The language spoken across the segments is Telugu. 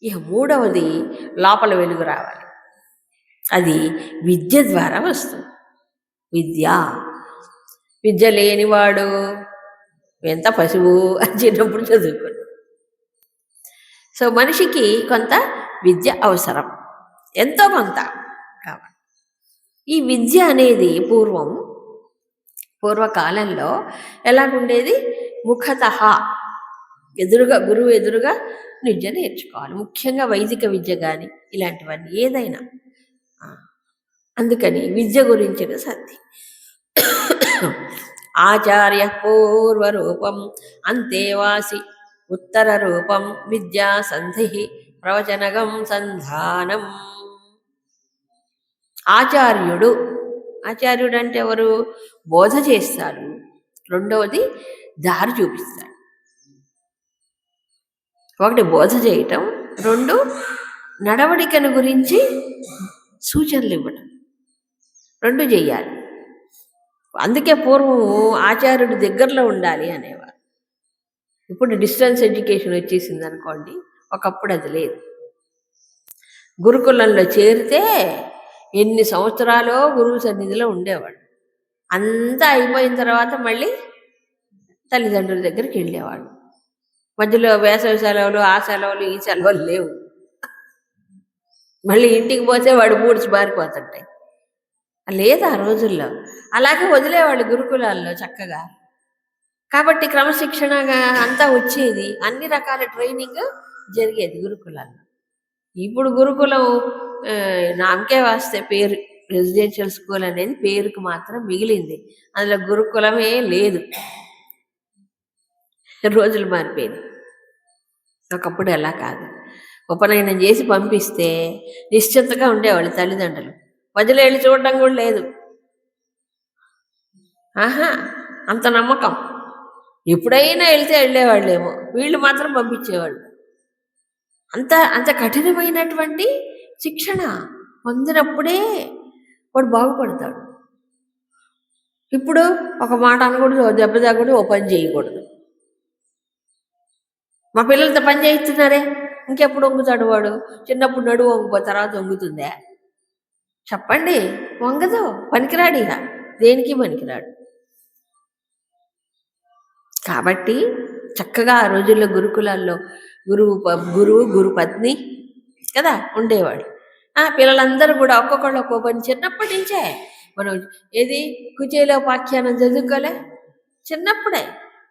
ఇక మూడవది లోపల వెలుగు రావాలి. అది విద్య ద్వారా వస్తుంది. విద్య లేనివాడు ఎంత పశువు అని చిన్నప్పుడు చదువుకున్నాడు. సో మనిషికి కొంత విద్య అవసరం, ఎంతో కొంత కావాలి. ఈ విద్య అనేది పూర్వకాలంలో ఎలాగుండేది? ముఖతః ఎదురుగా, గురువు ఎదురుగా విద్య నేర్చుకోవాలి. ముఖ్యంగా వైదిక విద్య కానీ ఇలాంటివన్నీ ఏదైనా. అందుకని విద్య గురించిన సంధి. ఆచార్య పూర్వరూపం అంతేవాసి ఉత్తర రూపం విద్యా సంధి ప్రవచనగం సంధానం. ఆచార్యుడు అంటే ఎవరు? బోధ చేస్తారు. రెండవది దారి చూపిస్తాడు. ఒకటి బోధ చేయటం, రెండు నడవడికను గురించి సూచనలు ఇవ్వడం. రెండు చెయ్యాలి. అందుకే పూర్వం ఆచార్యుడు దగ్గరలో ఉండాలి అనేవారు. ఇప్పుడు డిస్టెన్స్ ఎడ్యుకేషన్ వచ్చేసింది అనుకోండి, ఒకప్పుడు అది లేదు. గురుకులంలో చేరితే ఎన్ని సంవత్సరాలో గురువు సన్నిధిలో ఉండేవాడు. అంతా అయిపోయిన తర్వాత మళ్ళీ తల్లిదండ్రుల దగ్గరికి వెళ్ళేవాడు. మధ్యలో వేసవి సెలవులు, ఆ సెలవులు, ఈ సెలవులు లేవు. మళ్ళీ ఇంటికి పోతే వాడు బూడ్చి బారిపోతుంటాయి. లేదు ఆ రోజుల్లో. అలాగే వదిలేవాళ్ళు గురుకులాల్లో చక్కగా. కాబట్టి క్రమశిక్షణగా అంతా వచ్చేది, అన్ని రకాల ట్రైనింగ్ జరిగేది గురుకులాల్లో. ఇప్పుడు గురుకులం నామకే వాస్తే పేరు, రెసిడెన్షియల్ స్కూల్ అనేది పేరుకు మాత్రం మిగిలింది. అందులో గురుకులమే లేదు. రోజులు మారిపోయింది. ఒకప్పుడు ఎలా కాదు. ఉపనయనం చేసి పంపిస్తే నిశ్చింతగా ఉండేవాళ్ళు తల్లిదండ్రులు. మధ్యలో వెళ్ళి చూడడం కూడా లేదు. అంత నమ్మకం. ఎప్పుడైనా వెళ్తే వెళ్ళేవాళ్ళేమో, వీళ్ళు మాత్రం పంపించేవాళ్ళు. అంత కఠినమైనటువంటి శిక్షణ పొందినప్పుడే వాడు బాగుపడతాడు. ఇప్పుడు ఒక మాట అనకూడదు, దెబ్బ తాగకూడదు, ఓ పని చేయకూడదు. మా పిల్లలతో పని చేయిస్తున్నారే, ఇంకెప్పుడు వంగుతాడు వాడు? చిన్నప్పుడు నడువు వంగిపో, తర్వాత వంగుతుందే? చెప్పండి. వంగదు, పనికిరాడు. ఇక దేనికి పనికిరాడు. కాబట్టి చక్కగా ఆ రోజుల్లో గురుకులాల్లో గురు పత్ని కదా ఉండేవాడు. పిల్లలందరూ కూడా ఒక్కొక్కళ్ళు ఒక్కో పని చిన్నప్పటి నుంచే. మనం ఏది కుచేలోపాఖ్యానం చదువుకోలే? చిన్నప్పుడే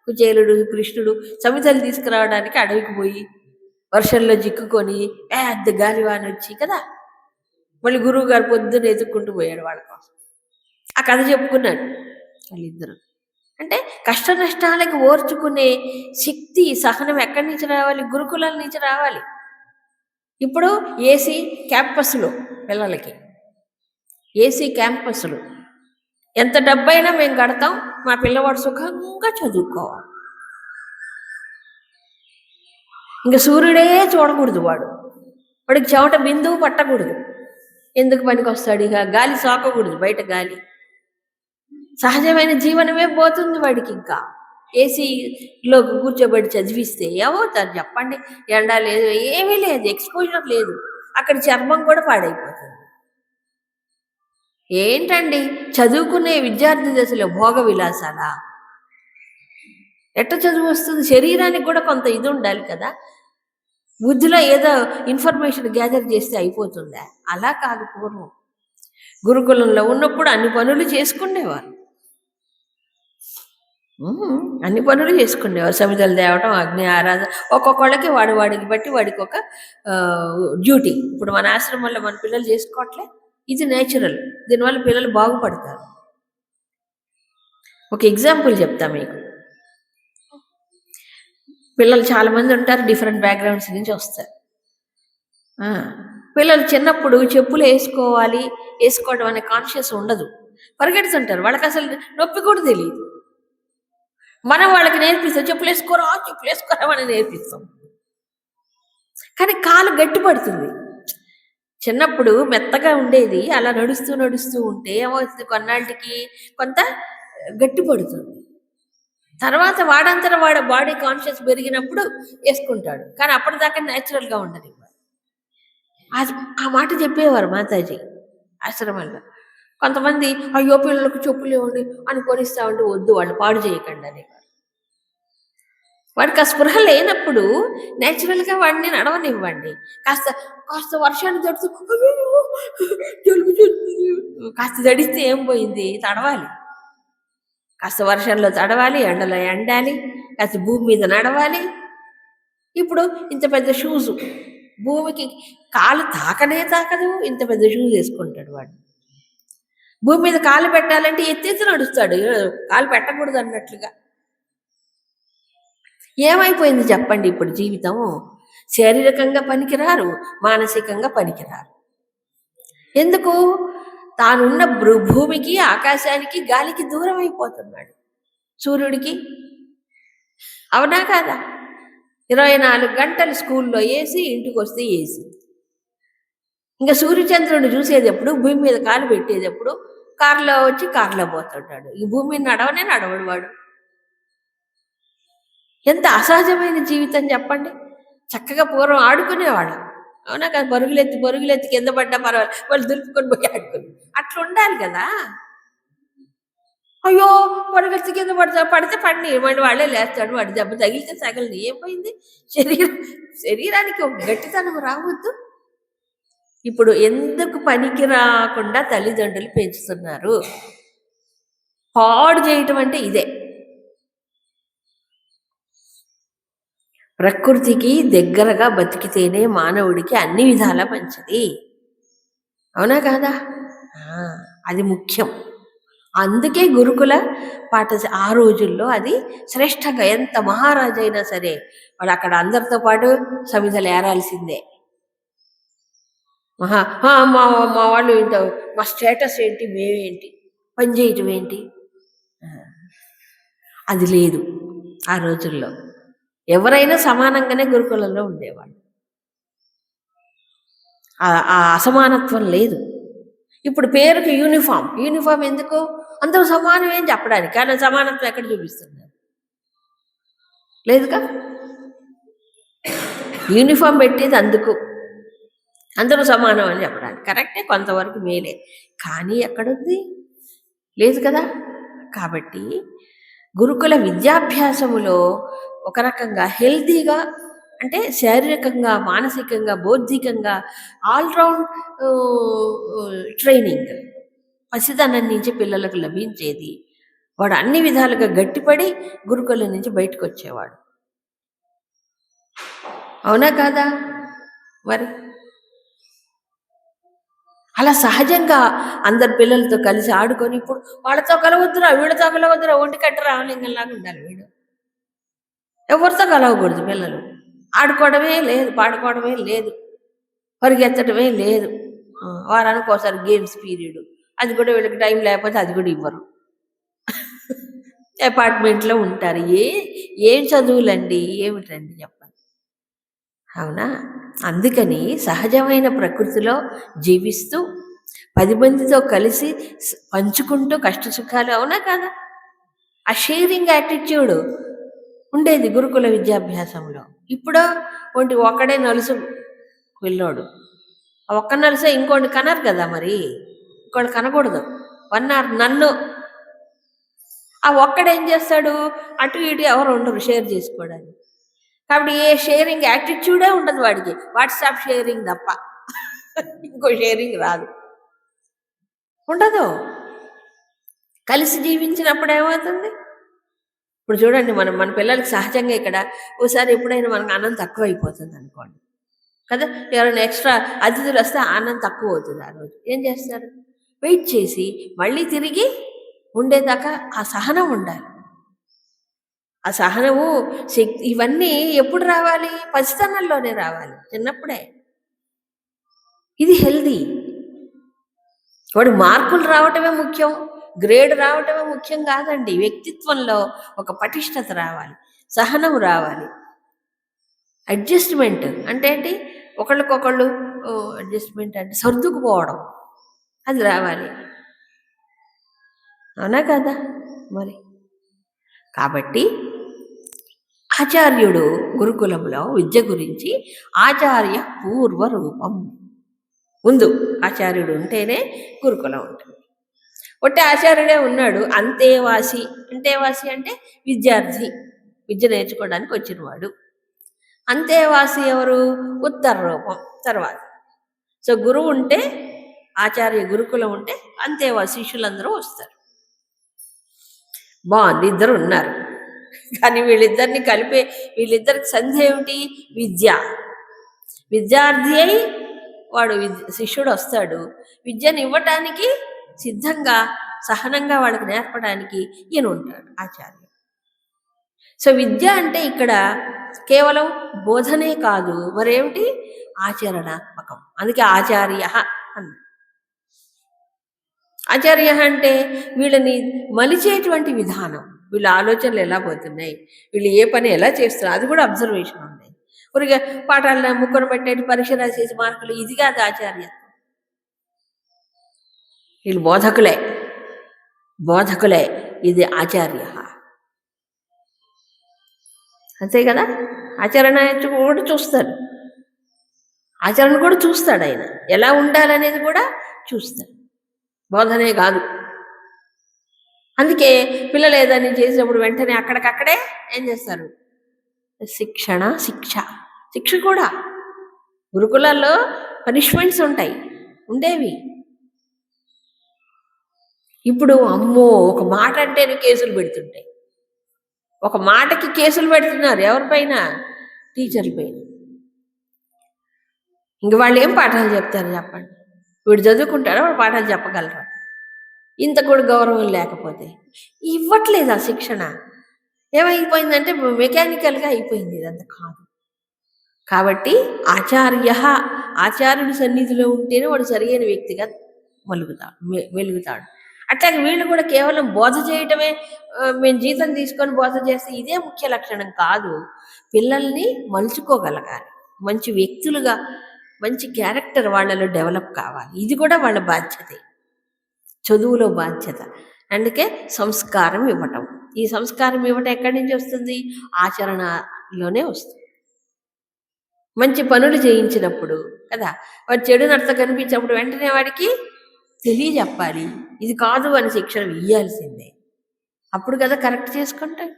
కుచేలుడు కృష్ణుడు సమితలు తీసుకురావడానికి అడవికి పోయి వర్షంలో చిక్కుకొని పెద్ద గాలివాన వచ్చి కదా, మళ్ళీ గురువు గారు పొద్దున్న ఎదుక్కుంటూ పోయాడు వాళ్ళ కోసం. ఆ కథ చెప్పుకున్నాడు వాళ్ళిద్దరు. అంటే కష్ట నష్టాలకు ఓర్చుకునే శక్తి, సహనం ఎక్కడి నుంచి రావాలి? గురుకులాల నుంచి రావాలి. ఇప్పుడు ఏసీ క్యాంపస్లు, పిల్లలకి ఏసీ క్యాంపస్లు. ఎంత డబ్బైనా మేము కడతాం, మా పిల్లవాడు సుఖంగా చదువుకోవాలి. ఇంకా సూర్యుడే చూడకూడదు, వాడికి చెమట బిందువు పట్టకూడదు. ఎందుకు పనికి వస్తాడు? ఇక గాలి సోకకూడదు, బయట గాలి. సహజమైన జీవనమే పోతుంది వాడికి. ఇంకా ఏసీలో కూర్చోబెట్టి చదివిస్తే ఏమవుతారు చెప్పండి? ఎండ లేదు, ఏమీ లేదు, ఎక్స్పోజర్ లేదు. అక్కడ చర్మం కూడా పాడైపోతుంది. ఏంటండి చదువుకునే విద్యార్థి దశలో భోగ విలాసాలా? ఎట్ట చదువు వస్తుంది? శరీరానికి కూడా కొంత ఇది ఉండాలి కదా. బుద్ధిలో ఏదో ఇన్ఫర్మేషన్ గ్యాదర్ చేస్తే అయిపోతుందా? అలా కాదు. పూర్వం గురుకులంలో ఉన్నప్పుడు అన్ని పనులు చేసుకునేవారు. అన్ని పనులు చేసుకునేవారు. సమితలు తేవటం, అగ్ని ఆరాధన, ఒక్కొక్కళ్ళకి వాడికి బట్టి వాడికి ఒక డ్యూటీ. ఇప్పుడు మన ఆశ్రమంలో మన పిల్లలు చేసుకోవట్లే, ఇది నేచురల్. దీనివల్ల పిల్లలు బాగుపడతారు. ఒక ఎగ్జాంపుల్ చెప్తా మీకు. పిల్లలు చాలామంది ఉంటారు, డిఫరెంట్ బ్యాక్గ్రౌండ్స్ నుంచి వస్తారు. పిల్లలు చిన్నప్పుడు చెప్పులు వేసుకోవడం అనే కాన్షియస్ ఉండదు, పరిగెడుతుంటారు. వాళ్ళకి అసలు నొప్పి కూడా తెలియదు. మనం వాళ్ళకి నేర్పిస్తాం, చెప్పులు వేసుకోరా అని నేర్పిస్తాం. కానీ కాలు గట్టి పడుతుంది. చిన్నప్పుడు మెత్తగా ఉండేది, అలా నడుస్తూ ఉంటే ఏమవుతుంది? కొన్నాళ్ళకి కొంత గట్టి పడుతుంది. తర్వాత వాడంతటా వాడి బాడీ కాన్షియస్ పెరిగినప్పుడు వేసుకుంటాడు. కానీ అప్పటిదాకా న్యాచురల్గా ఉండదు. అది ఆ మాట చెప్పేవారు మాతాజీ ఆశ్రమంలో. కొంతమంది అయ్యో పిల్లలకు చెప్పులు ఇవ్వండి అని కొనిస్తా ఉంటే వద్దు వాళ్ళు పాడు చేయకండి అని. వాడికి ఆ స్పృహ లేనప్పుడు నేచురల్గా వాడిని నడవనివ్వండి. కాస్త కాస్త వర్షాన్ని తడుతూ "అయ్యయ్యో, జలుబు చేస్తుంది." కాస్త తడిస్తే ఏం పోయింది, తడవాలి. కాస్త వర్షంలో తడవాలి, ఎండలో ఎండాలి, కాస్త భూమి మీద నడవాలి. ఇప్పుడు ఇంత పెద్ద షూస్, భూమికి కాలు తాకనే తాకదు, ఇంత పెద్ద షూస్ వేసుకుంటాడు వాడు. భూమి మీద కాలు పెట్టాలంటే ఎత్తేసి నడుస్తాడు, కాలు పెట్టకూడదు అన్నట్లుగా. ఏమైపోయింది చెప్పండి ఇప్పుడు జీవితం? శారీరకంగా పనికిరారు, మానసికంగా పనికిరారు. ఎందుకు? తానున్న భూమికి, ఆకాశానికి, గాలికి దూరం అయిపోతున్నాడు, సూర్యుడికి. అవునా కాదా? 24 గంటలు స్కూల్లో ఏసి, ఇంటికి వస్తే ఏసి. ఇంకా సూర్యచంద్రుడిని చూసేది ఎప్పుడు? భూమి మీద కాలు పెట్టేది ఎప్పుడు? కారులో వచ్చి కారులో పోతుంటాడు. ఈ భూమి మీద నడవనే నడవడు వాడు. ఎంత అసహజమైన జీవితం చెప్పండి. చక్కగా పూర్వం ఆడుకునేవాడు, అవునా కదా? పరుగులెత్తి కింద పడ్డా పర్వాలేదు, వాళ్ళు దులుపుకొని పోయి ఆడుకుని. అట్లా ఉండాలి కదా. అయ్యో పరుగులెత్తి కింద పడితే పడిని వాడు వాళ్ళే లేస్తాడు, వాడి దెబ్బ తగిలితే తగలని ఏమైంది? శరీరానికి ఒక గట్టితనం రావద్దు? ఇప్పుడు ఎందుకు పనికి రాకుండా తల్లిదండ్రులు పెంచుతున్నారు? పాడు చేయటం అంటే ఇదే. ప్రకృతికి దగ్గరగా బతికితేనే మానవుడికి అన్ని విధాలా మంచిది, అవునా కాదా? అది ముఖ్యం. అందుకే గురుకుల పాఠశాల ఆ రోజుల్లో అది శ్రేష్టంగా, ఎంత మహారాజు అయినా సరే వాడు అక్కడ అందరితో పాటు సమిధలు ఏరాల్సిందే. మా మా వాళ్ళు ఇంత, మా స్టేటస్ ఏంటి, మేమేంటి, పని చేయటం ఏంటి, అది లేదు ఆ రోజుల్లో. ఎవరైనా సమానంగానే గురుకులంలో ఉండేవాళ్ళు. ఆ అసమానత్వం లేదు. ఇప్పుడు పేరుకి యూనిఫామ్ ఎందుకు? అందరూ సమానమేం చెప్పడానికి, కానీ సమానత్వం ఎక్కడ చూపిస్తున్నారు? లేదుగా. యూనిఫామ్ పెట్టేది అందుకు, అందరూ సమానం అని చెప్పడానికి. కరెక్టే, కొంతవరకు మేలే, కానీ ఎక్కడుంది? లేదు కదా. కాబట్టి గురుకుల విద్యాభ్యాసములో ఒక రకంగా హెల్తీగా, అంటే శారీరకంగా, మానసికంగా, బౌద్ధికంగా ఆల్రౌండ్ ట్రైనింగ్ పసితనం నుంచి పిల్లలకు లభించేది. వాడు అన్ని విధాలుగా గట్టిపడి గురుకులం నుంచి బయటకు వచ్చేవాడు, అవునా కాదా? మరి అలా సహజంగా అందరు పిల్లలతో కలిసి ఆడుకొని, ఇప్పుడు వాళ్ళతో కలవద్దురా, వీళ్ళతో కలవద్దురా, ఒంటి కట్ట రామలింగంలాగా ఉండాలి వీడు. ఎవరితో కలవకూడదు పిల్లలు. ఆడుకోవడమే లేదు, పాడుకోవడమే లేదు, పరిగెత్తడమే లేదు. వారానికి ఒకసారి గేమ్స్ పీరియడ్, అది కూడా వీళ్ళకి టైం లేకపోతే అది కూడా ఇవ్వరు. అపార్ట్మెంట్లో ఉంటారు. ఏం చదువులండి, ఏమిటండి చెప్పండి, అవునా? అందుకని సహజమైన ప్రకృతిలో జీవిస్తూ 10 మందితో కలిసి పంచుకుంటూ కష్టసుఖాలు, అవునా కాదా? ఆ షేరింగ్ యాటిట్యూడ్ ఉండేది గురుకుల విద్యాభ్యాసంలో. ఇప్పుడు ఒకడే నలుసు పిల్లోడు, ఆ ఒక్క నలుసే ఇంకోటి కనరు కదా, మరి ఇంకోటి కనకూడదు. నన్ను ఆ ఒక్కడేం చేస్తాడు? అటు ఇటు ఎవరు ఉండరు షేర్ చేసుకోవడానికి. కాబట్టి ఏ షేరింగ్ యాటిట్యూడే ఉండదు వాడికి, వాట్సాప్ షేరింగ్ తప్ప ఇంకో షేరింగ్ రాదు, ఉండదు. కలిసి జీవించినప్పుడు ఏమవుతుంది? ఇప్పుడు చూడండి, మన పిల్లలకి సహజంగా ఇక్కడ ఓసారి ఎప్పుడైనా మనకు అన్నం తక్కువ అయిపోతుంది అనుకోండి కదా, ఎవరైనా ఎక్స్ట్రా అతిథులు వస్తే అన్నం తక్కువ అవుతుంది. ఆ రోజు ఏం చేస్తారు? వెయిట్ చేసి మళ్ళీ తిరిగి ఉండేదాకా ఆ సహనం ఉండాలి. ఆ సహనము, శక్తి, ఇవన్నీ ఎప్పుడు రావాలి? పసితనంలోనే రావాలి, చిన్నప్పుడే. ఇది హెల్దీ. వాడు మార్కులు రావటమే ముఖ్యం, గ్రేడ్ రావటమే ముఖ్యం కాదండి. వ్యక్తిత్వంలో ఒక పటిష్టత రావాలి, సహనం రావాలి, అడ్జస్ట్మెంట్ అంటే ఏంటి? ఒకళ్ళకొకళ్ళు అడ్జస్ట్మెంట్ అంటే సర్దుకుపోవడం, అది రావాలి, అవునా కదా? మరి కాబట్టి ఆచార్యుడు గురుకులంలో విద్య గురించి ఆచార్య పూర్వ రూపం ముందు ఆచార్యుడు ఉంటేనే గురుకులం ఉంటుంది. ఒట్టి ఆచార్యుడే ఉన్నాడు, అంతేవాసి. అంతేవాసి అంటే విద్యార్థి, విద్య నేర్చుకోవడానికి వచ్చినవాడు. అంతేవాసి ఎవరు? ఉత్తర రూపం తర్వాత. సో గురువు ఉంటే, ఆచార్య గురుకులం ఉంటే అంతేవాసి శిష్యులందరూ వస్తారు. బాగుంది, ఇద్దరు ఉన్నారు. కానీ వీళ్ళిద్దరిని కలిపే, వీళ్ళిద్దరికి సంధి ఏమిటి? విద్య. విద్యార్థి అయి వాడు శిష్యుడు వస్తాడు, విద్యను ఇవ్వటానికి సిద్ధంగా సహనంగా వాళ్ళకి నేర్పడానికి ఈయన ఉంటాడు ఆచార్యుడు. సో విద్య అంటే ఇక్కడ కేవలం బోధనే కాదు, మరేమిటి? ఆచరణాత్మకం. అందుకే ఆచార్య అన్నాడు. ఆచార్య అంటే వీళ్ళని మలిచేటువంటి విధానం, వీళ్ళ ఆలోచనలు ఎలా పోతున్నాయి, వీళ్ళు ఏ పని ఎలా చేస్తున్నారు, అది కూడా అబ్జర్వేషన్ ఉంది. ఊరిగా పాఠాలను ముక్కను పెట్టేది, పరీక్ష రాసేసి మార్కులు, ఇది కాదు ఆచార్య. వీళ్ళు బోధకులే, ఇది ఆచార్య. అంతే కదా. ఆచరణ కూడా చూస్తాడు, ఆచరణ కూడా చూస్తాడు ఆయన, ఎలా ఉండాలనేది కూడా చూస్తాడు, బోధనే కాదు. అందుకే పిల్లలు ఏదైనా చేసినప్పుడు వెంటనే అక్కడికక్కడే ఏం చేస్తారు? శిక్ష కూడా. గురుకులాల్లో పనిష్మెంట్స్ ఉండేవి. ఇప్పుడు అమ్మో, ఒక మాట అంటేనే కేసులు పెడుతుంటాయి. ఒక మాటకి కేసులు పెడుతున్నారు. ఎవరిపైన? టీచర్ల పైన. ఇంక వాళ్ళు ఏం పాఠాలు చెప్తారు చెప్పండి? వీడు చదువుకుంటారా? వాడు పాఠాలు చెప్పగలరా? ఇంత కూడా గౌరవం లేకపోతే ఇవ్వట్లేదు ఆ శిక్షణ. ఏమైపోయిందంటే మెకానికల్గా అయిపోయింది, ఇదంతా కాదు. కాబట్టి ఆచార్యుడి సన్నిధిలో ఉంటేనే వాడు సరైన వ్యక్తిగా వెలుగుతాడు. అట్లాగే వీళ్ళు కూడా కేవలం బోధ చేయటమే, మేము జీతం తీసుకొని బోధ చేస్తే ఇదే ముఖ్య లక్షణం కాదు. పిల్లల్ని మలుచుకోగలగాలి, మంచి వ్యక్తులుగా, మంచి క్యారెక్టర్ వాళ్ళలో డెవలప్ కావాలి. ఇది కూడా వాళ్ళ బాధ్యతే, చదువులో బాధ్యత. అందుకే సంస్కారం ఇవ్వటం. ఈ సంస్కారం ఇవ్వటం ఎక్కడి నుంచి వస్తుంది? ఆచరణలోనే వస్తుంది. మంచి పనులు చేయించినప్పుడు కదా, వాడు చెడు నడత కనిపించినప్పుడు వెంటనే వాడికి తెలియజెప్పాలి, ఇది కాదు అని శిక్షణ ఇయ్యాల్సిందే. అప్పుడు కదా కరెక్ట్ చేసుకుంటాడు.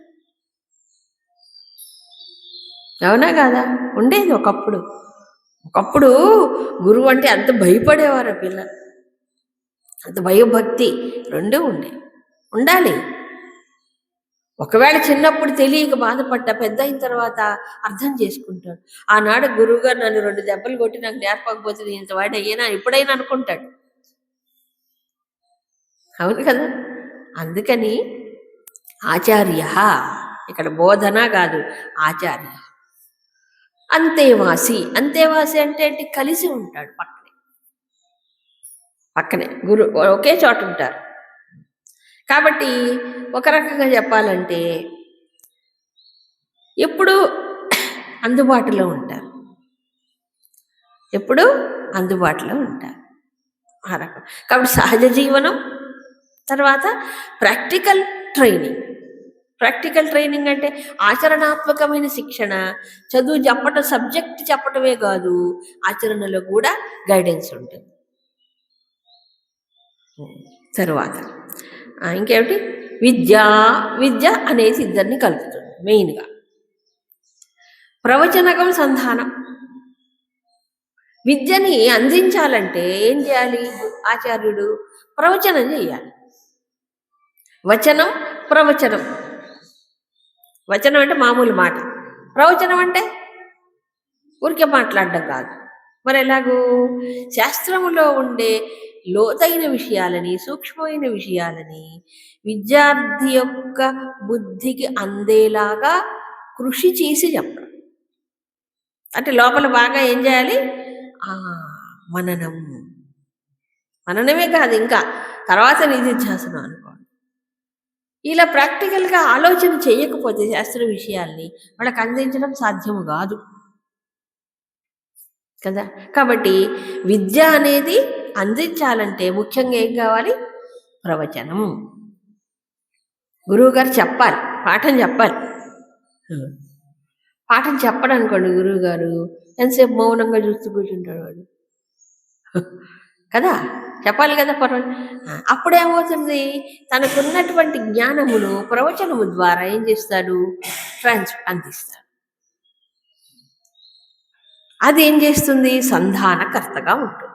అవునా కాదా? ఉండేది ఒకప్పుడు గురువు అంటే అంత భయపడేవారు పిల్లలు, అంత భయభక్తి రెండూ ఉండాలి. ఒకవేళ చిన్నప్పుడు తెలియక బాధపడ్డా, పెద్ద అయిన తర్వాత అర్థం చేసుకుంటాడు. ఆనాడు గురువుగారు నన్ను 2 దెబ్బలు కొట్టి నాకు నేర్పకపోతే నేను ఇంత వాడు అయ్యేనా ఎప్పుడైనా అనుకుంటాడు. అవును కదా. అందుకని ఆచార్య ఇక్కడ బోధన కాదు, ఆచార్య. అంతేవాసి అంటే కలిసి ఉంటాడు, పక్కనే గురు ఒకే చోట ఉంటారు. కాబట్టి ఒక రకంగా చెప్పాలంటే ఎప్పుడు అందుబాటులో ఉంటారు, ఆ రకం. కాబట్టి సహజ జీవనం, తర్వాత ప్రాక్టికల్ ట్రైనింగ్ అంటే ఆచరణాత్మకమైన శిక్షణ. చదువు చెప్పటం, సబ్జెక్ట్ చెప్పటమే కాదు, ఆచరణలో కూడా గైడెన్స్ ఉంటుంది. తరువాత ఇంకేమిటి? విద్య అనేది ఇద్దరిని కలుపుతుంది మెయిన్గా. ప్రవచనకం సంధానం. విద్యని అందించాలంటే ఏం చేయాలి? ఆచార్యుడు ప్రవచనం చేయాలి. వచనం, ప్రవచనం. వచనం అంటే మామూలు మాట, ప్రవచనం అంటే ఊరికే మాట్లాడడం కాదు. మరి ఎలాగూ? శాస్త్రములో ఉండే లోతైన విషయాలని, సూక్ష్మమైన విషయాలని విద్యార్థి యొక్క బుద్ధికి అందేలాగా కృషి చేసి చెప్పడం. అంటే లోపల బాగా ఏం చేయాలి? మననమే కాదు, ఇంకా తర్వాత నిధిధ్యాసనం అనుకోండి. ఇలా ప్రాక్టికల్గా ఆలోచన చేయకపోతే శాస్త్ర విషయాల్ని వాళ్ళకి అందించడం సాధ్యము కాదు కదా. కాబట్టి విద్య అనేది అందించాలంటే ముఖ్యంగా ఏం కావాలి? ప్రవచనం. గురువుగారు చెప్పాలి, పాఠం చెప్పాలి. పాఠం చెప్పడం అనుకోండి, గురువుగారు ఎంతసేపు మౌనంగా చూస్తూ కూర్చుంటాడు వాడు. కదా, చెప్పాలి కదా అప్పుడేమవుతుంది, తనకున్నటువంటి జ్ఞానమును ప్రవచనము ద్వారా ఏం చేస్తాడు, అందిస్తాడు. అది ఏం చేస్తుంది, సంధానకర్తగా ఉంటుంది,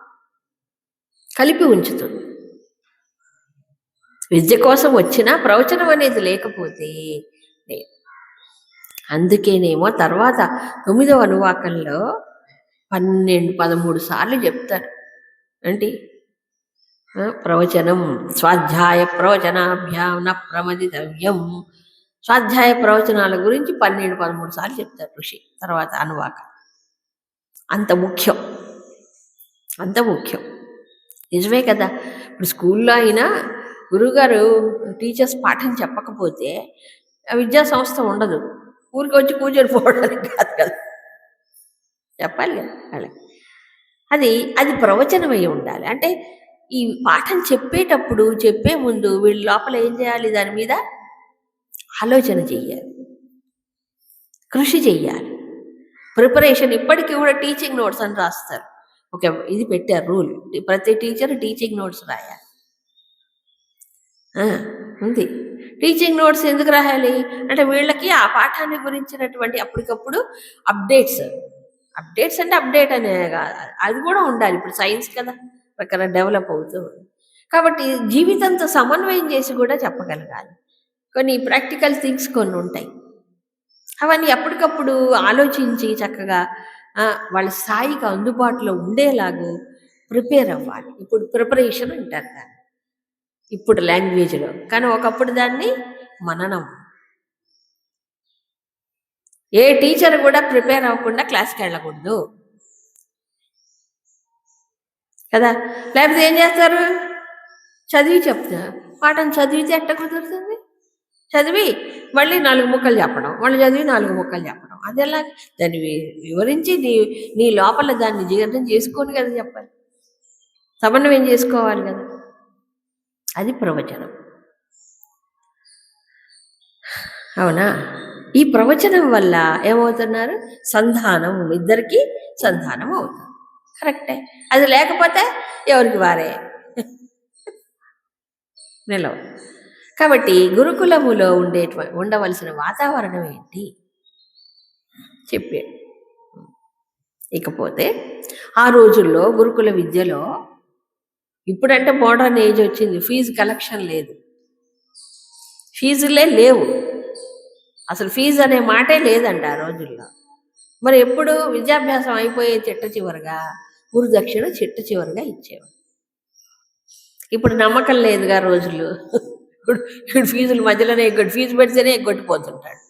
కలిపి ఉంచుతుంది. విద్య కోసం వచ్చినా ప్రవచనం అనేది లేకపోతే లేదు. అందుకేనేమో తర్వాత 9వ అనువాకంలో 13 సార్లు చెప్తారు ఏంటి, ప్రవచనం స్వాధ్యాయ ప్రవచనాభ్యాం న ప్రమదితవ్యం. స్వాధ్యాయ ప్రవచనాల గురించి 12-13 సార్లు చెప్తారు ఋషి. తర్వాత అనువాక. అంత ముఖ్యం, అంత ముఖ్యం. నిజమే కదా. ఇప్పుడు స్కూల్లో అయినా గురువుగారు టీచర్స్ పాఠం చెప్పకపోతే విద్యా సంస్థ ఉండదు. ఊరికి వచ్చి కూర్చొని పోవడానికి కాదు కదా, చెప్పాలి కదా వాళ్ళకి. అది ప్రవచనమై ఉండాలి. అంటే ఈ పాఠం చెప్పేటప్పుడు, చెప్పే ముందు వీళ్ళ లోపల ఏం చేయాలి, దాని మీద ఆలోచన చెయ్యాలి, కృషి చెయ్యాలి, ప్రిపరేషన్. ఇప్పటికీ కూడా టీచింగ్ నోట్స్ అని రాస్తారు. ఓకే, ఇది పెట్టారు రూల్, ప్రతి టీచర్ టీచింగ్ నోట్స్ రాయాలి. ఉంది. టీచింగ్ నోట్స్ ఎందుకు రాయాలి అంటే వీళ్ళకి ఆ పాఠాన్ని గురించినటువంటి అప్పటికప్పుడు అప్డేట్స్ అంటే అప్డేట్ అనే అది కూడా ఉండాలి. ఇప్పుడు సైన్స్ కదా, ప్రకారం డెవలప్ అవుతుంది కాబట్టి జీవితంతో సమన్వయం చేసి కూడా చెప్పగలగాలి. కొన్ని ప్రాక్టికల్ థింగ్స్ కొన్ని ఉంటాయి, అవన్నీ ఎప్పటికప్పుడు ఆలోచించి చక్కగా వాళ్ళ స్థాయికి అందుబాటులో ఉండేలాగా ప్రిపేర్ అవ్వాలి. ఇప్పుడు ప్రిపరేషన్ అంటారు దాన్ని ఇప్పుడు లాంగ్వేజ్లో, కానీ ఒకప్పుడు దాన్ని మననం. ఏ టీచర్ కూడా ప్రిపేర్ అవ్వకుండా క్లాస్కి వెళ్ళకూడదు కదా. లేకపోతే ఏం చేస్తారు, చదివి చెప్తారు. పాఠం చదివితే ఎట్ట కుదురుతుంది, చదివి మళ్ళీ 4 ముక్కలు చెప్పడం, మళ్ళీ చదివి 4 ముక్కలు చెప్పడం. అది ఎలా, దాన్ని వివరించి నీ లోపల దాన్ని జీర్ణం చేసుకొని కదా చెప్పాలి, సమన్వయం చేసుకోవాలి కదా. అది ప్రవచనం. అవునా. ఈ ప్రవచనం వల్ల ఏమవుతున్నారు, సంధానం, ఇద్దరికి సంధానం అవుతుంది. కరెక్టే. అది లేకపోతే ఎవరికి వారే నిలవ. కాబట్టి గురుకులములో ఉండవలసిన వాతావరణం ఏంటి చెప్పాడు. ఇకపోతే ఆ రోజుల్లో గురుకుల విద్యలో, ఇప్పుడంటే మోడర్న్ ఏజ్ వచ్చింది, ఫీజు కలెక్షన్ లేదు, ఫీజులే లేవు, అసలు ఫీజు అనే మాటే లేదంట ఆ రోజుల్లో. మరి ఎప్పుడు విద్యాభ్యాసం అయిపోయే చిట్ట చివరిగా గురుదక్షిణ చిట్ట చివరిగా ఇచ్చేవాడు. ఇప్పుడు నమ్మకం లేదుగా రోజులు. ఇప్పుడు ఫీజుల మధ్యలోనే ఫీజు పెడితేనే ఎగ్గొట్టిపోతుంటాడు,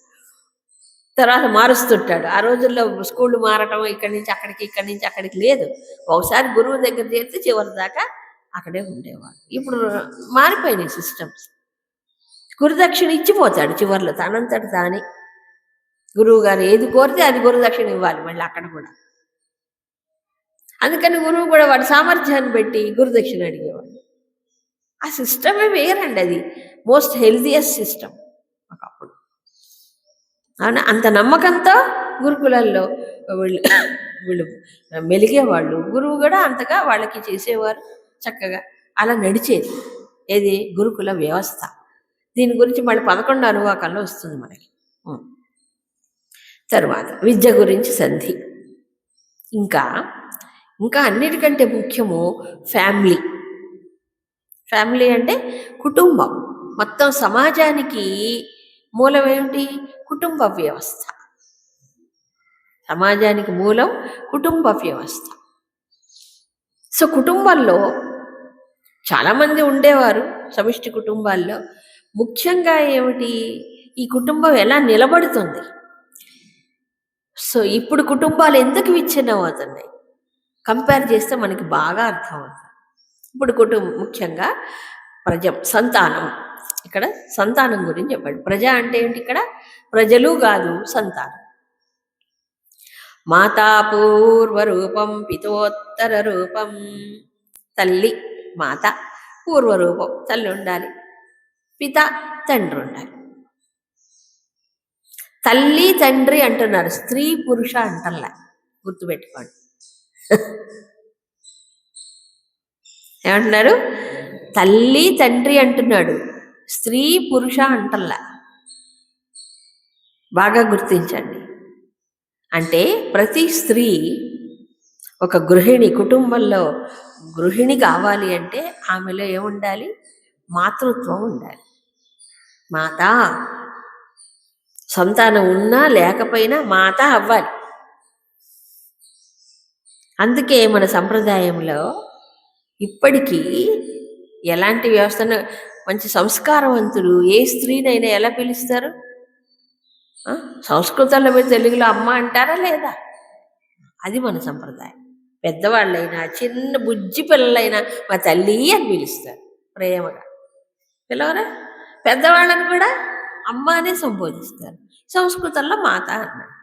తర్వాత మారుస్తుంటాడు. ఆ రోజుల్లో స్కూళ్ళు మారటం ఇక్కడి నుంచి అక్కడికి, ఇక్కడి నుంచి అక్కడికి లేదు. ఒకసారి గురువు దగ్గర చేరితే చివరి దాకా అక్కడే ఉండేవాడు. ఇప్పుడు మారిపోయినాయి సిస్టమ్స్. గురుదక్షిణ ఇచ్చిపోతాడు చివరిలో తనంతటి తాని. గురువు గారు ఏది కోరితే అది గురుదక్షిణ ఇవ్వాలి మళ్ళీ అక్కడ కూడా. అందుకని గురువు కూడా వాడి సామర్థ్యాన్ని పెట్టి గురుదక్షిణ అడిగేవాడు. ఆ సిస్టమే వేరండి, అది మోస్ట్ హెల్దియస్ట్ సిస్టమ్ ఒకప్పుడు. అవునా. అంత నమ్మకంతో గురుకులాల్లో వీళ్ళు మెలిగేవాళ్ళు, గురువు కూడా అంతగా వాళ్ళకి చేసేవారు చక్కగా. అలా నడిచేది ఏది గురుకుల వ్యవస్థ. దీని గురించి మళ్ళీ 11 అనువాకంలో వస్తుంది మనకి. తరువాత విద్య గురించి సంధి. ఇంకా అన్నిటికంటే ముఖ్యము ఫ్యామిలీ. ఫ్యామిలీ అంటే కుటుంబం. మొత్తం సమాజానికి మూలం ఏమిటి, కుటుంబ వ్యవస్థ. సమాజానికి మూలం కుటుంబ వ్యవస్థ. సో కుటుంబంలో చాలామంది ఉండేవారు, సమిష్టి కుటుంబాల్లో. ముఖ్యంగా ఏమిటి, ఈ కుటుంబం ఎలా నిలబడుతుంది. సో ఇప్పుడు కుటుంబాలు ఎందుకు విచ్ఛిన్నం అవుతున్నాయి కంపేర్ చేస్తే మనకి బాగా అర్థమవుతుంది. ఇప్పుడు ముఖ్యంగా సంతానం. ఇక్కడ సంతానం గురించి చెప్పాడు. ప్రజ అంటే ఏంటి, ఇక్కడ ప్రజలు కాదు, సంతానం. మాతా పూర్వరూపం పితోత్తర రూపం. తల్లి మాత, పూర్వరూపం తల్లి ఉండాలి, పిత తండ్రి ఉండాలి. తల్లి తండ్రి అంటున్నారు, స్త్రీ పురుష అంటల్లా, గుర్తుపెట్టుకోండి. ఏమంటున్నారు? తల్లి తండ్రి అంటున్నాడు, స్త్రీ పురుష అంటల్లా. బాగా గుర్తించండి. అంటే ప్రతి స్త్రీ ఒక గృహిణి, కుటుంబంలో గృహిణి కావాలి అంటే ఆమెలో ఏముండాలి? మాతృత్వం ఉండాలి. మాత, సంతానం ఉన్నా లేకపోయినా మాత అవ్వాలి. అందుకే మన సంప్రదాయంలో ఇప్పటికీ ఎలాంటి వ్యవస్థను, మంచి సంస్కారవంతులు ఏ స్త్రీనైనా ఎలా పిలుస్తారు? సంస్కృతంలో మీరు తెలుగులో అమ్మ అంటారా లేదా? అది మన సంప్రదాయం. పెద్దవాళ్ళైనా చిన్న బుజ్జి పిల్లలైనా మా తల్లి అని పిలుస్తారు ప్రేమగా. పిలవరా? పెద్దవాళ్ళని కూడా అమ్మ అనే సంబోధిస్తారు. సంస్కృతంలో మాత అన్నారు.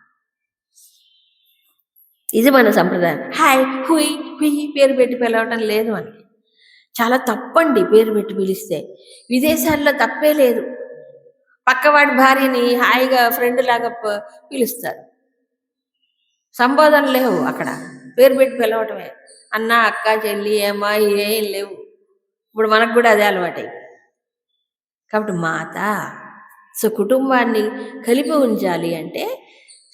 ఇది మన సంప్రదాయం. హాయ్, హుయ్, హుయ్ పేరు పెట్టి పిలవటం లేదు మనకి. చాలా తప్పండి పేరు పెట్టి పిలిస్తే. విదేశాల్లో తప్పే లేదు. పక్కవాడి భార్యని హాయిగా ఫ్రెండ్ లాగా పిలుస్తారు. సంబోధన లేవు అక్కడ, పేరు పెట్టి పిలవటమే. అన్న, అక్క, చెల్లి, ఏమా ఏం లేవు. ఇప్పుడు మనకు కూడా అదే అలవాటై. కాబట్టి మాత. సో కుటుంబాన్ని కలిపి ఉంచాలి అంటే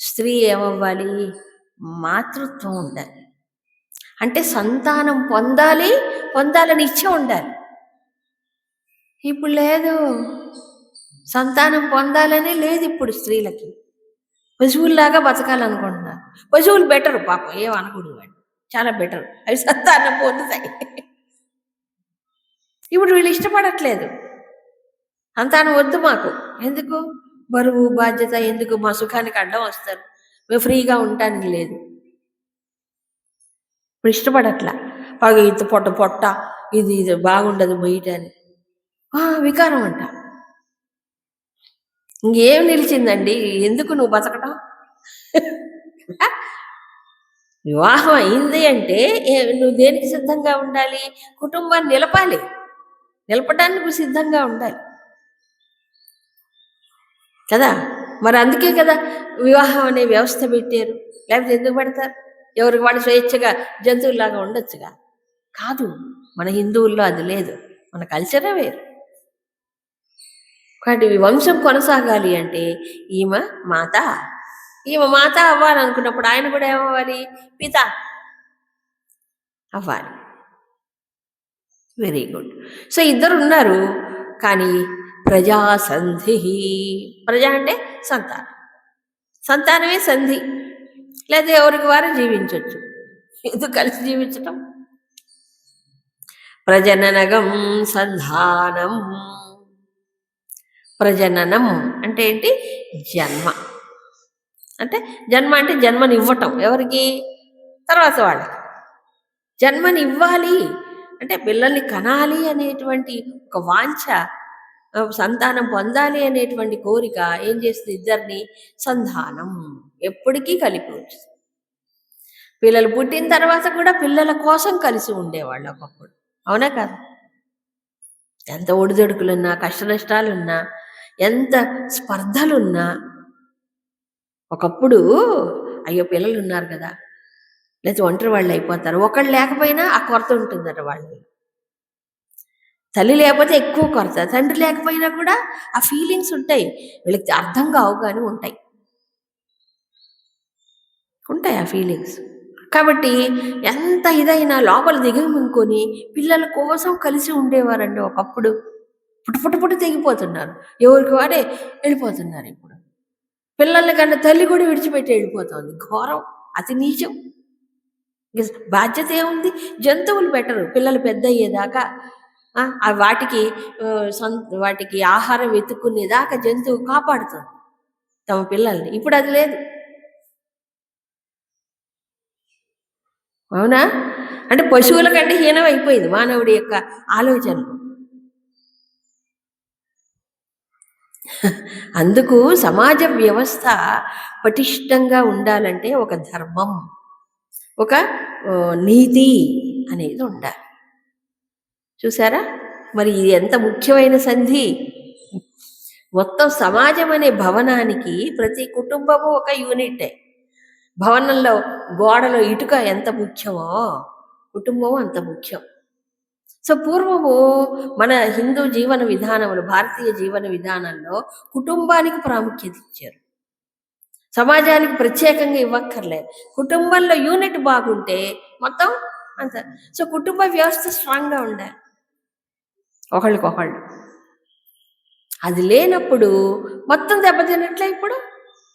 స్త్రీ ఏమవ్వాలి? మాతృత్వం ఉండాలి. అంటే సంతానం పొందాలని ఇచ్చ ఉండాలి. ఇప్పుడు లేదు, సంతానం పొందాలనే లేదు ఇప్పుడు స్త్రీలకి. పశువుల్లాగా బతకాలనుకుంటున్నారు. పశువులు బెటరు, పాపం ఏమనకూడదు, వాడు చాలా బెటర్, అవి సంతానం పొందుతాయి. ఇప్పుడు వీళ్ళు ఇష్టపడట్లేదు. సంతానం వద్దు మాకు, ఎందుకు? బరువు బాధ్యత ఎందుకు? మా సుఖానికి అడ్డం వస్తారు, మేము ఫ్రీగా ఉండటానికి లేదు. ఇప్పుడు ఇష్టపడట్లా. పగ ఇంత పొట్ట ఇది బాగుండదు బయట అని వికారం అంట. ఇంకేం నిలిచిందండి? ఎందుకు నువ్వు బతకటం? వివాహం అయింది అంటే నువ్వు దేనికి సిద్ధంగా ఉండాలి? కుటుంబాన్ని నిలపడానికి సిద్ధంగా ఉండాలి కదా. మరి అందుకే కదా వివాహం అనే వ్యవస్థ పెట్టారు. లేకపోతే ఎందుకు పెడతారు? ఎవరికి వాళ్ళు స్వేచ్ఛగా జంతువుల్లాగా ఉండొచ్చుగా. కాదు, మన హిందువుల్లో అది లేదు, మన కల్చరే వేరు. కాబట్టి వంశం కొనసాగాలి అంటే ఈమె మాత అవ్వాలనుకున్నప్పుడు ఆయన కూడా ఏమవ్వాలి? పిత అవ్వాలి. Very good. సో ఇద్దరు ఉన్నారు, కానీ ప్రజాసంధి. ప్రజ అంటే సంతానమే సంధి. లేదా ఎవరికి వారు జీవించవచ్చు. ఎందుకు కలిసి జీవించటం? ప్రజననగం సంధానం. ప్రజననం అంటే ఏంటి? జన్మ అంటే జన్మనివ్వటం. ఎవరికి? తర్వాత వాళ్ళకి జన్మనివ్వాలి అంటే పిల్లల్ని కనాలి అనేటువంటి ఒక వాంఛ, సంతానం పొందాలి అనేటువంటి కోరిక ఏం చేస్తుంది? ఇద్దరిని సంధానం, ఎప్పటికీ కలిపి ఉంచుతుంది. పిల్లలు పుట్టిన తర్వాత కూడా పిల్లల కోసం కలిసి ఉండేవాళ్ళు ఒకప్పుడు, అవునా కాదు? ఎంత ఒడిదొడుకులున్నా, కష్ట నష్టాలున్నా, ఎంత స్పర్ధలున్నా, ఒకప్పుడు అయ్యో పిల్లలు ఉన్నారు కదా, లేదా ఒంటరి వాళ్ళు అయిపోతారు. ఒకళ్ళు లేకపోయినా ఆ కొరత ఉంటుందట వాళ్ళు. తల్లి లేకపోతే ఎక్కువ కొరత, తండ్రి లేకపోయినా కూడా ఆ ఫీలింగ్స్ ఉంటాయి. వీళ్ళకి అర్థం కావు కానీ ఉంటాయి ఆ ఫీలింగ్స్. కాబట్టి ఎంత ఇదైనా లోపల దిగమింగుకొని పిల్లల కోసం కలిసి ఉండేవారండి ఒకప్పుడు. పుట్టు తెగిపోతున్నారు, ఎవరికి వాడే వెళ్ళిపోతున్నారు. ఇప్పుడు పిల్లల కన్నా తల్లి కూడా విడిచిపెట్టి వెళ్ళిపోతుంది. ఘోరం, అతి నీచం. బాధ్యత ఏముంది? జంతువులు బెటరు, పిల్లలు పెద్ద అయ్యేదాకా వాటికి ఆహారం వెతుక్కునేదాకా జంతువు కాపాడుతుంది తమ పిల్లల్ని. ఇప్పుడు అది లేదు, అవునా? అంటే పశువుల కంటే హీనం అయిపోయింది మానవుడి యొక్క ఆలోచనలు. అందుకు సమాజ వ్యవస్థ పటిష్టంగా ఉండాలంటే ఒక ధర్మం, ఒక నీతి అనేది ఉండాలి. చూసారా మరి ఇది ఎంత ముఖ్యమైన సంధి? మొత్తం సమాజం అనే భవనానికి ప్రతి కుటుంబము ఒక యూనిటే. భవనంలో గోడలో ఇటుక ఎంత ముఖ్యమో కుటుంబం అంత ముఖ్యం. సో పూర్వము మన హిందూ జీవన విధానములు, భారతీయ జీవన విధానంలో కుటుంబానికి ప్రాముఖ్యత ఇచ్చారు. సమాజానికి ప్రత్యేకంగా ఇవ్వక్కర్లేదు. కుటుంబంలో యూనిట్ బాగుంటే మొత్తం అంత. సో కుటుంబ వ్యవస్థ స్ట్రాంగ్గా ఉండాలి ఒకళ్ళకొకళ్ళు. అది లేనప్పుడు మొత్తం దెబ్బతిన్నట్లే. ఇప్పుడు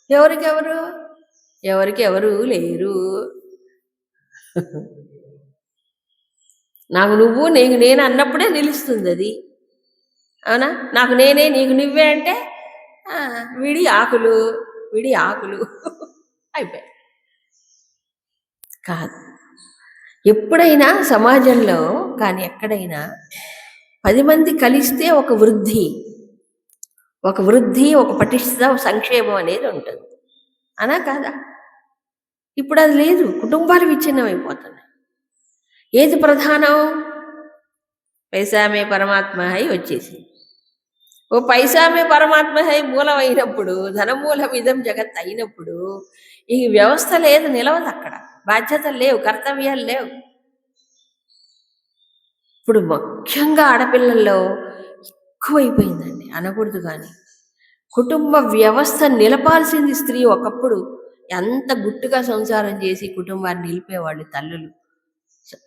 ఎవరికి ఎవరు లేరు. నాకు నువ్వు, నీకు నేను అన్నప్పుడే నిలుస్తుంది అది. అవునా? నాకు నేనే, నీకు నువ్వే అంటే విడి ఆకులు అయిపోయాయి. కాదు. ఎప్పుడైనా సమాజంలో కానీ ఎక్కడైనా 10 మంది కలిస్తే ఒక వృద్ధి, ఒక పటిష్ట సంక్షేమం అనేది ఉంటుంది. అనా కాదా? ఇప్పుడు అది లేదు. కుటుంబాలు విచ్ఛిన్నం అయిపోతున్నాయి. ఏది ప్రధానం? పైసామే పరమాత్మ హై వచ్చేసింది. ఓ పైసామే పరమాత్మ హై మూలం అయినప్పుడు, ధనమూలం ఇదం జగత్ అయినప్పుడు ఈ వ్యవస్థ లేదు, నిలవదు. అక్కడ బాధ్యతలు లేవు, కర్తవ్యాలు లేవు. ఇప్పుడు ముఖ్యంగా ఆడపిల్లల్లో ఎక్కువైపోయిందండి, అనకూడదు కానీ. కుటుంబ వ్యవస్థ నిలపాల్సింది స్త్రీ. ఒకప్పుడు ఎంత గుట్టుగా సంసారం చేసి కుటుంబాన్ని నిలిపేవాళ్ళు తల్లులు.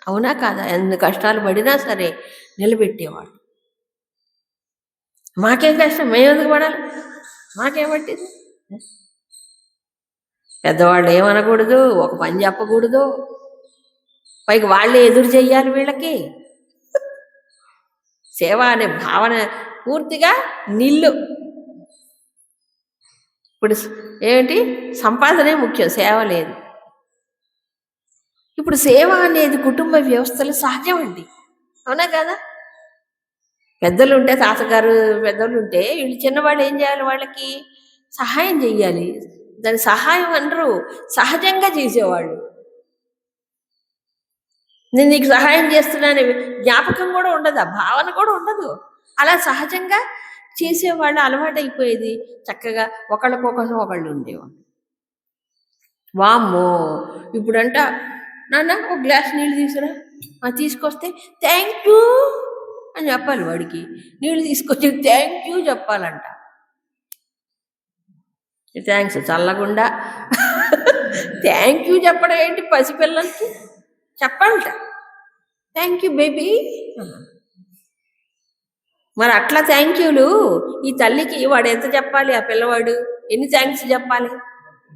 అవునా కాదా? ఎన్ని కష్టాలు పడినా సరే నిలబెట్టేవాళ్ళు. మాకేం కష్టం, మేమెందుకు పడాలి, మాకేం పట్టింది? పెద్దవాళ్ళు ఏమనకూడదు, ఒక పని చెప్పకూడదు, పైకి వాళ్ళే ఎదురు చెయ్యాలి వీళ్ళకి. సేవ అనే భావన పూర్తిగా నిల్లు. ఇప్పుడు ఏమిటి, సంపాదనే ముఖ్యం, సేవ లేదు. ఇప్పుడు సేవ అనేది కుటుంబ వ్యవస్థలో సహజం అండి. అవునా కదా? పెద్దలు ఉంటే, తాతగారు పెద్దలు ఉంటే వీళ్ళు చిన్నవాళ్ళు ఏం చేయాలి? వాళ్ళకి సహాయం చెయ్యాలి. దాని సహాయం అనరు, సహజంగా చేసేవాళ్ళు. నేను నీకు సహాయం చేస్తున్నాను జ్ఞాపకం కూడా ఉండదు, ఆ భావన కూడా ఉండదు. అలా సహజంగా చేసేవాళ్ళు అలవాటైపోయేది. చక్కగా ఒకళ్ళకోసం ఒకళ్ళు ఉండేవాళ్ళు. వామ్మో, ఇప్పుడంట నాన్న ఒక గ్లాస్ నీళ్ళు తీసుకురా, తీసుకొస్తే థ్యాంక్ యూ అని చెప్పాలి. వాడికి నీళ్ళు తీసుకొచ్చి థ్యాంక్ యూ చెప్పాలంట. థ్యాంక్స్ చల్లగుండా థ్యాంక్ యూ చెప్పడం ఏంటి? పసిపిల్లలకి చెప్పాలట థ్యాంక్ యూ బేబీ. మరి అట్లా థ్యాంక్ యూలు ఈ తల్లికి వాడు ఎంత చెప్పాలి? ఆ పిల్లవాడు ఎన్ని థ్యాంక్స్ చెప్పాలి?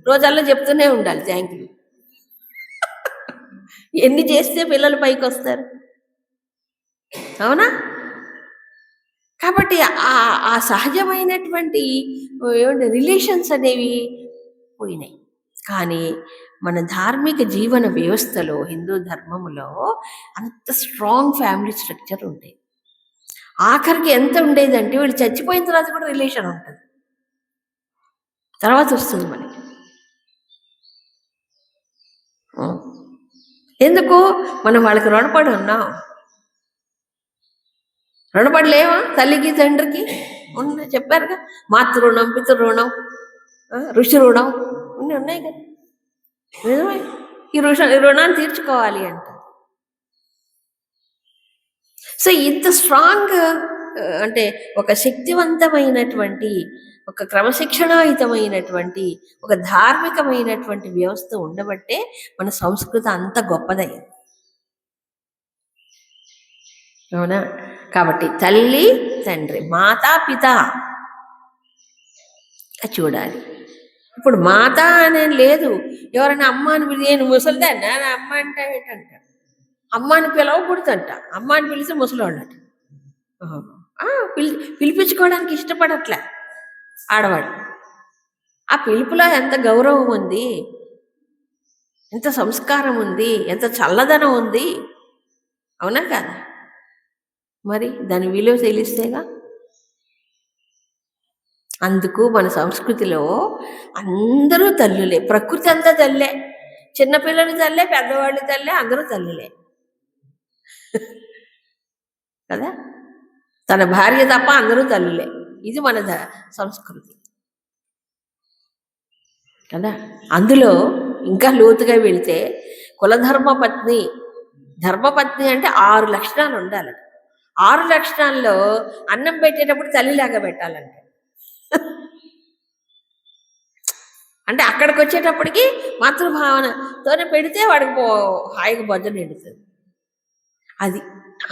రోజల్లా చెప్తూనే ఉండాలి థ్యాంక్ యూ. ఎన్ని చేస్తే పిల్లలు పైకి వస్తారు? అవునా? కాబట్టి ఆ సహజమైనటువంటి రిలేషన్స్ అనేవి పోయినాయి. కానీ మన ధార్మిక జీవన వ్యవస్థలో, హిందూ ధర్మంలో అంత స్ట్రాంగ్ ఫ్యామిలీ స్ట్రక్చర్ ఉండేది. ఆఖరికి ఎంత ఉండేదంటే వీళ్ళు చచ్చిపోయిన తర్వాత కూడా రిలేషన్ ఉంటుంది, తర్వాత వస్తుంది మనకి. ఎందుకు? మనం వాళ్ళకి రుణపడి ఉన్నాం. రుణపడలేమా? తల్లికి తండ్రికి చెప్పారుగా, మాతృ రుణం, పితృ ఋషి రుణం అన్నీ ఉన్నాయి కదా. నిజమే. ఈ రుణాన్ని తీర్చుకోవాలి అంట. సో ఇంత స్ట్రాంగ్ అంటే ఒక శక్తివంతమైనటువంటి, ఒక క్రమశిక్షణాయుతమైనటువంటి, ఒక ధార్మికమైనటువంటి వ్యవస్థ ఉండబట్టే మన సంస్కృతి అంత గొప్పదయ్యింది. అవునా? కాబట్టి తల్లి తండ్రి, మాతా పిత చూడాలి. ఇప్పుడు మాత అనేది లేదు. ఎవరైనా అమ్మ అని నేను ముసలిదాన్నా, నా అమ్మ అంటే ఏంటంట, అమ్మ అని పిలవకూడదంట. అమ్మ అని పిలిస్తే ముసలివాళ్ళట. పిలిపించుకోవడానికి ఇష్టపడట్లే ఆడవాళ్ళు. ఆ పిలుపులో ఎంత గౌరవం ఉంది, ఎంత సంస్కారం ఉంది, ఎంత చల్లదనం ఉంది. అవునా కదా? మరి దాని విలువ తెలిస్తేగా. అందుకు మన సంస్కృతిలో అందరూ తల్లులే, ప్రకృతి అంతా తల్లే, చిన్నపిల్లలు తల్లే, పెద్దవాళ్ళు తల్లే, అందరూ తల్లులే కదా. తన భార్య తప్ప అందరూ తల్లులే. ఇది మన సంస్కృతి కదా. అందులో ఇంకా లోతుగా వెళితే కులధర్మపత్ని, ధర్మపత్ని అంటే 6 లక్షణాలు ఉండాలి. 6 లక్షణాల్లో అన్నం పెట్టేటప్పుడు తల్లిలాగా పెట్టాలంట. అంటే అక్కడికి వచ్చేటప్పటికి మాతృభావనతోనే పెడితే వాడికి హాయిగా భోజనం ఎండుతుంది. అది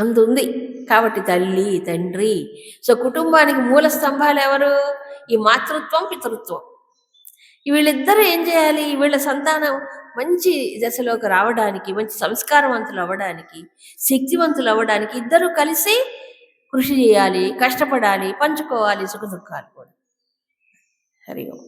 అందుంది. కాబట్టి తల్లి, తండ్రి. సో కుటుంబానికి మూల స్తంభాలు ఎవరు? ఈ మాతృత్వం, పితృత్వం. వీళ్ళిద్దరూ ఏం చేయాలి? వీళ్ళ సంతానం మంచి దశలోకి రావడానికి, మంచి సంస్కారవంతులు అవ్వడానికి, శక్తివంతులు అవ్వడానికి ఇద్దరూ కలిసి కృషి చేయాలి, కష్టపడాలి, పంచుకోవాలి సుఖ దుఃఖాలు కూడా. హరి ఓం.